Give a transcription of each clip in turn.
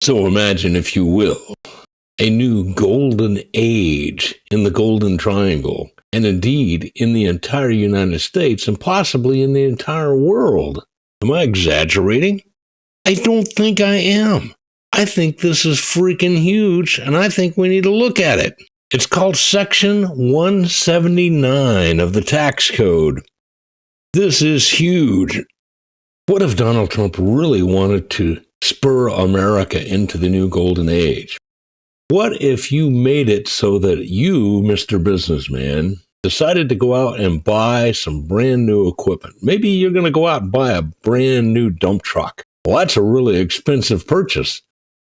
So imagine, if you will, a new golden age in the Golden Triangle, and indeed in the entire United States and possibly in the entire world. Am I exaggerating? I don't think I am. I think this is freaking huge, and I think we need to look at it. It's called Section 179 of the tax code. This is huge. What if Donald Trump really wanted to spur America into the new golden age? What if you made it so that you, Mr. Businessman, decided to go out and buy some brand new equipment? Maybe you're going to go out and buy a brand new dump truck. Well, that's a really expensive purchase.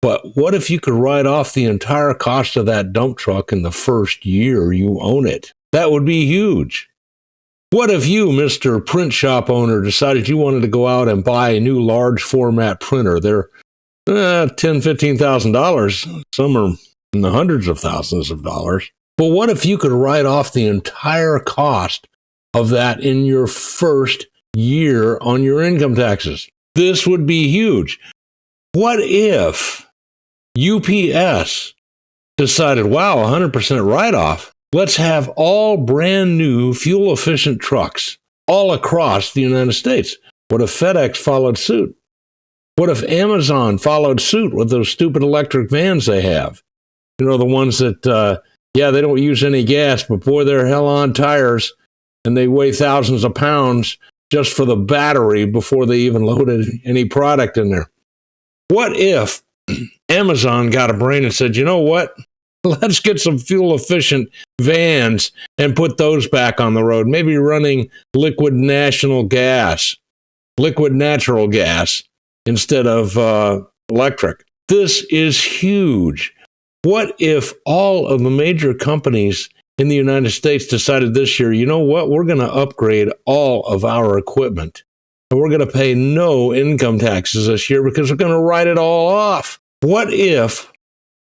But what if you could write off the entire cost of that dump truck in the first year you own it? That would be huge. What if you, Mr. Print Shop owner, decided you wanted to go out and buy a new large format printer? They're $10,000, $15,000. Some are in the hundreds of thousands of dollars. But what if you could write off the entire cost of that in your first year on your income taxes? This would be huge. What if UPS decided, wow, 100% write-off, let's have all brand new fuel-efficient trucks all across the United States? What if FedEx followed suit? What if Amazon followed suit with those stupid electric vans they have? You know, the ones that, they don't use any gas, but boy, they're hell on tires, and they weigh thousands of pounds just for the battery before they even loaded any product in there. What if Amazon got a brain and said, you know what? Let's get some fuel-efficient vans and put those back on the road. Maybe running liquid natural gas instead of electric. This is huge. What if all of the major companies in the United States decided this year, you know what? We're going to upgrade all of our equipment. And we're going to pay no income taxes this year because we're going to write it all off. What if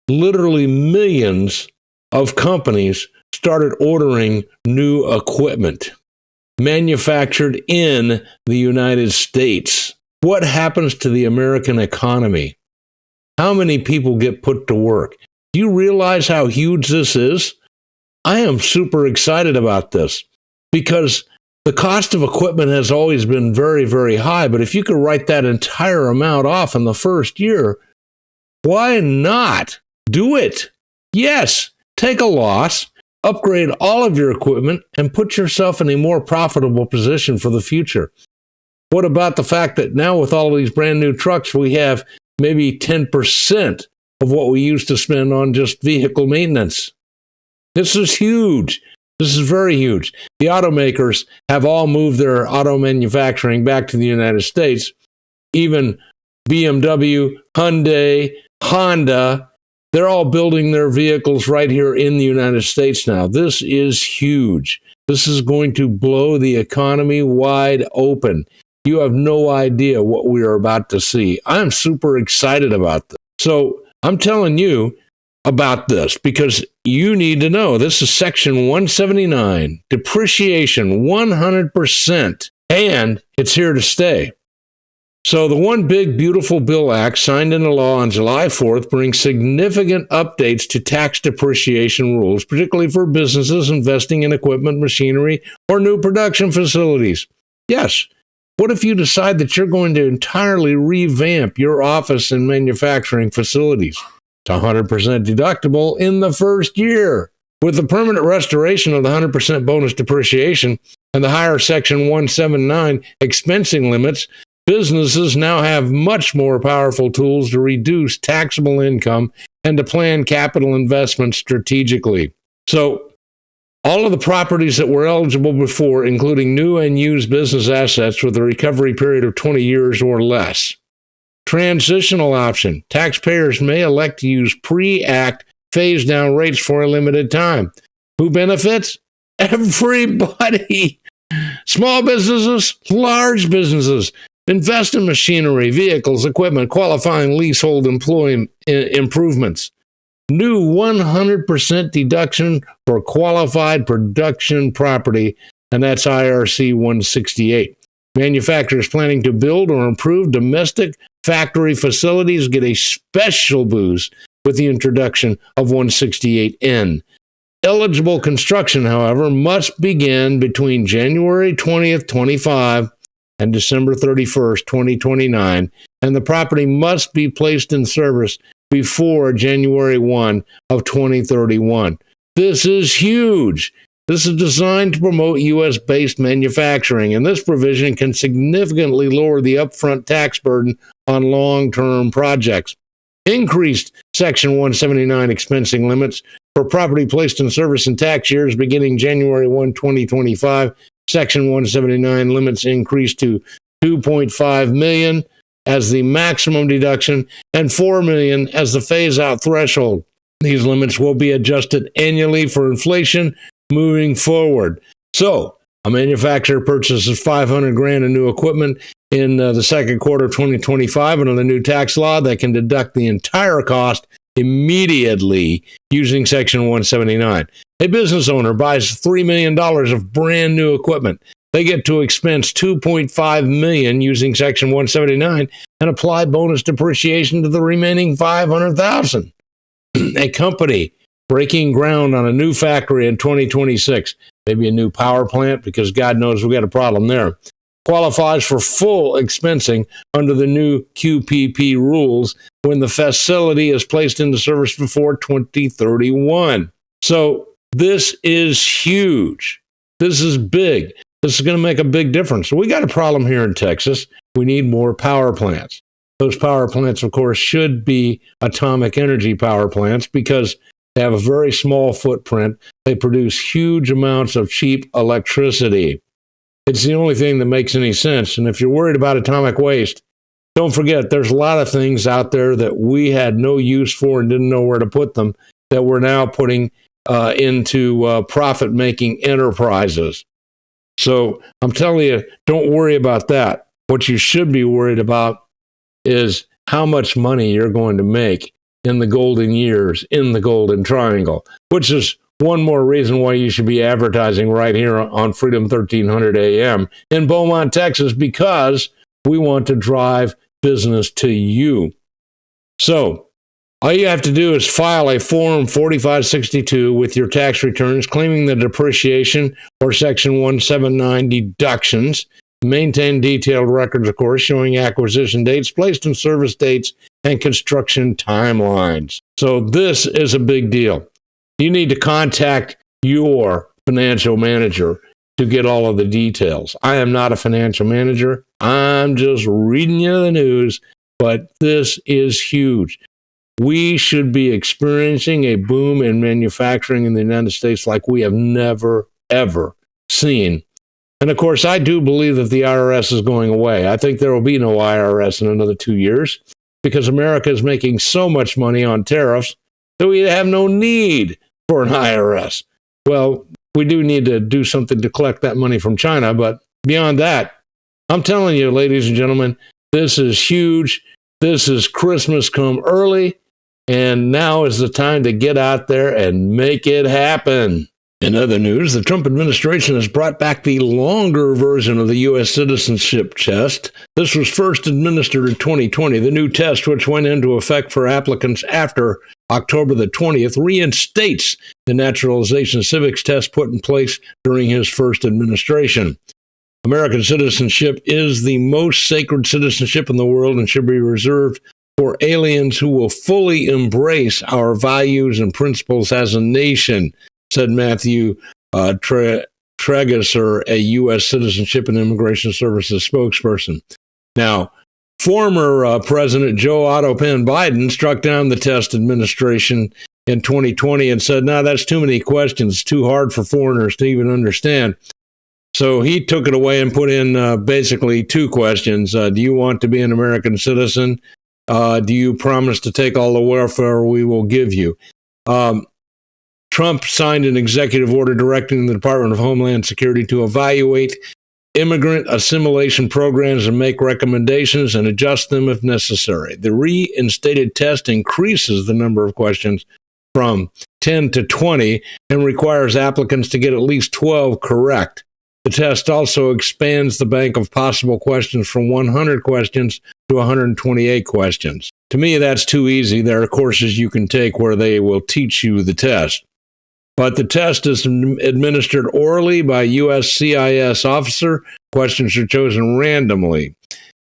literally millions of companies started ordering new equipment manufactured in the United States? What happens to the American economy? How many people get put to work? Do you realize how huge this is? I am super excited about this because the cost of equipment has always been very, very high, but if you could write that entire amount off in the first year, why not do it? Yes, take a loss, upgrade all of your equipment, and put yourself in a more profitable position for the future. What about the fact that now with all of these brand new trucks, we have maybe 10% of what we used to spend on just vehicle maintenance? This is huge. This is very huge. The automakers have all moved their auto manufacturing back to the United States. Even BMW, Hyundai, Honda, they're all building their vehicles right here in the United States now. This is huge. This is going to blow the economy wide open. You have no idea what we are about to see. I'm super excited about this. So I'm telling you about this because you need to know. This is Section 179, depreciation 100%, and it's here to stay. So the One Big Beautiful Bill Act, signed into law on July 4th, brings significant updates to tax depreciation rules, particularly for businesses investing in equipment, machinery, or new production facilities. Yes. What if you decide that you're going to entirely revamp your office and manufacturing facilities? It's 100% deductible in the first year. With the permanent restoration of the 100% bonus depreciation and the higher Section 179 expensing limits, businesses now have much more powerful tools to reduce taxable income and to plan capital investments strategically. So, all of the properties that were eligible before, including new and used business assets with a recovery period of 20 years or less. Transitional option. Taxpayers may elect to use pre-act phase-down rates for a limited time. Who benefits? Everybody. Small businesses, large businesses. Invest in machinery, vehicles, equipment, qualifying leasehold improvements. New 100% deduction for qualified production property, and that's IRC 168. Manufacturers planning to build or improve domestic factory facilities get a special boost with the introduction of 168N. Eligible construction, however, must begin between January 20th, 25 and December 31st, 2029, and the property must be placed in service before January 1 of 2031. This is huge. This is designed to promote U.S.-based manufacturing, and this provision can significantly lower the upfront tax burden on long-term projects. Increased Section 179 expensing limits for property placed in service in tax years beginning January 1, 2025. Section 179 limits increased to $2.5 million as the maximum deduction and $4 million as the phase-out threshold. These limits will be adjusted annually for inflation moving forward. So, a manufacturer purchases $500,000 in new equipment in the second quarter of 2025, and under the new tax law, they can deduct the entire cost immediately using Section 179. A business owner buys $3 million of brand new equipment. They get to expense $2.5 million using Section 179 and apply bonus depreciation to the remaining $500,000. A company breaking ground on a new factory in 2026, maybe a new power plant, because God knows we've got a problem there, qualifies for full expensing under the new QPP rules when the facility is placed into service before 2031. So this is huge. This is big. This is going to make a big difference. We got a problem here in Texas. We need more power plants. Those power plants, of course, should be atomic energy power plants because they have a very small footprint. They produce huge amounts of cheap electricity. It's the only thing that makes any sense. And if you're worried about atomic waste, don't forget there's a lot of things out there that we had no use for and didn't know where to put them that we're now putting into profit-making enterprises. So I'm telling you, don't worry about that. What you should be worried about is how much money you're going to make in the golden years, in the golden triangle, which is one more reason why you should be advertising right here on Freedom 1300 AM in Beaumont, Texas, because we want to drive business to you. So all you have to do is file a Form 4562 with your tax returns claiming the depreciation or Section 179 deductions. Maintain detailed records, of course, showing acquisition dates, placed in service dates, and construction timelines. So this is a big deal. You need to contact your financial manager to get all of the details. I am not a financial manager. I'm just reading you the news, but this is huge. We should be experiencing a boom in manufacturing in the United States like we have never, ever seen. And of course, I do believe that the IRS is going away. I think there will be no IRS in another 2 years because America is making so much money on tariffs that we have no need for an IRS. Well, we do need to do something to collect that money from China, but beyond that, I'm telling you, ladies and gentlemen, this is huge. This is Christmas come early, and now is the time to get out there and make it happen. In other news, the Trump administration has brought back the longer version of the U.S. citizenship test. This was first administered in 2020. The new test, which went into effect for applicants after October the 20th, reinstates the naturalization civics test put in place during his first administration. American citizenship is the most sacred citizenship in the world and should be reserved for aliens who will fully embrace our values and principles as a nation, said Matthew Tregesser, a U.S. Citizenship and Immigration Services spokesperson. Now, former President Joe Otto Penn Biden struck down the test administration in 2020 and said, no, that's too many questions, too hard for foreigners to even understand. So he took it away and put in basically two questions. Do you want to be an American citizen? Do you promise to take all the welfare we will give you? Trump signed an executive order directing the Department of Homeland Security to evaluate immigrant assimilation programs and make recommendations and adjust them if necessary. The reinstated test increases the number of questions from 10 to 20 and requires applicants to get at least 12 correct. The test also expands the bank of possible questions from 100 questions to 128 questions. To me, that's too easy. There are courses you can take where they will teach you the test. But the test is administered orally by a USCIS officer. Questions are chosen randomly.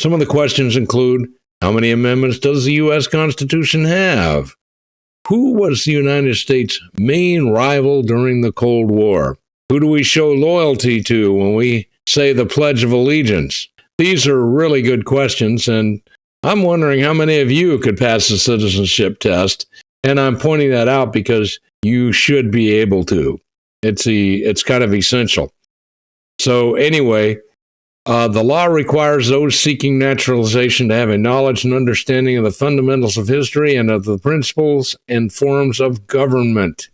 Some of the questions include, how many amendments does the U.S. Constitution have? Who was the United States' main rival during the Cold War? Who do we show loyalty to when we say the Pledge of Allegiance? These are really good questions, and I'm wondering how many of you could pass the citizenship test, and I'm pointing that out because you should be able to. It's kind of essential. So anyway, the law requires those seeking naturalization to have a knowledge and understanding of the fundamentals of history and of the principles and forms of government.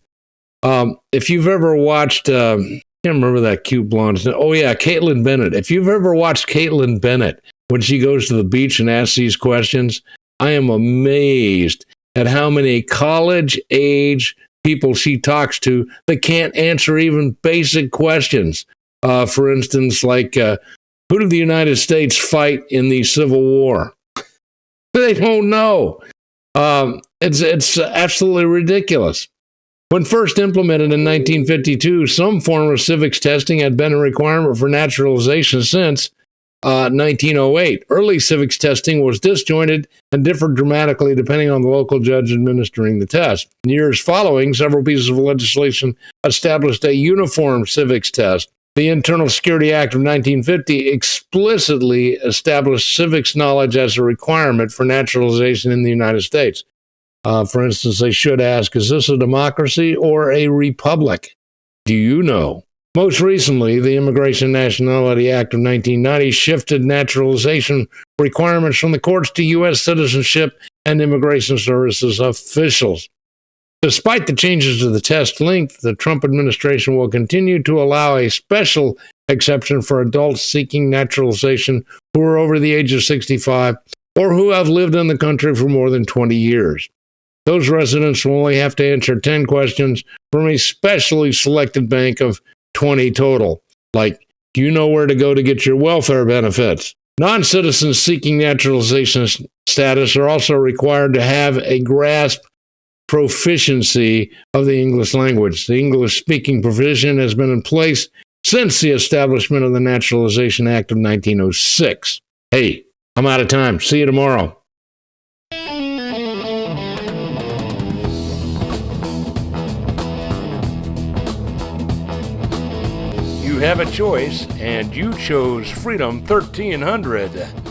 If you've ever watched, I can't remember that cute blonde. Oh, yeah, Caitlin Bennett. If you've ever watched Caitlin Bennett when she goes to the beach and asks these questions, I am amazed at how many college-age people she talks to that can't answer even basic questions. For instance, like, who did the United States fight in the Civil War? They don't know. It's absolutely ridiculous. When first implemented in 1952, some form of civics testing had been a requirement for naturalization since 1908. Early civics testing was disjointed and differed dramatically depending on the local judge administering the test. In years following, several pieces of legislation established a uniform civics test. The Internal Security Act of 1950 explicitly established civics knowledge as a requirement for naturalization in the United States. For instance, they should ask, is this a democracy or a republic? Do you know? Most recently, the Immigration and Nationality Act of 1990 shifted naturalization requirements from the courts to U.S. citizenship and immigration services officials. Despite the changes to the test length, the Trump administration will continue to allow a special exception for adults seeking naturalization who are over the age of 65 or who have lived in the country for more than 20 years. Those residents will only have to answer 10 questions from a specially selected bank of 20 total, like, do you know where to go to get your welfare benefits? Non-citizens seeking naturalization status are also required to have a grasp proficiency of the English language. The English-speaking provision has been in place since the establishment of the Naturalization Act of 1906. Hey, I'm out of time. See you tomorrow. You have a choice, and you chose Freedom 1300.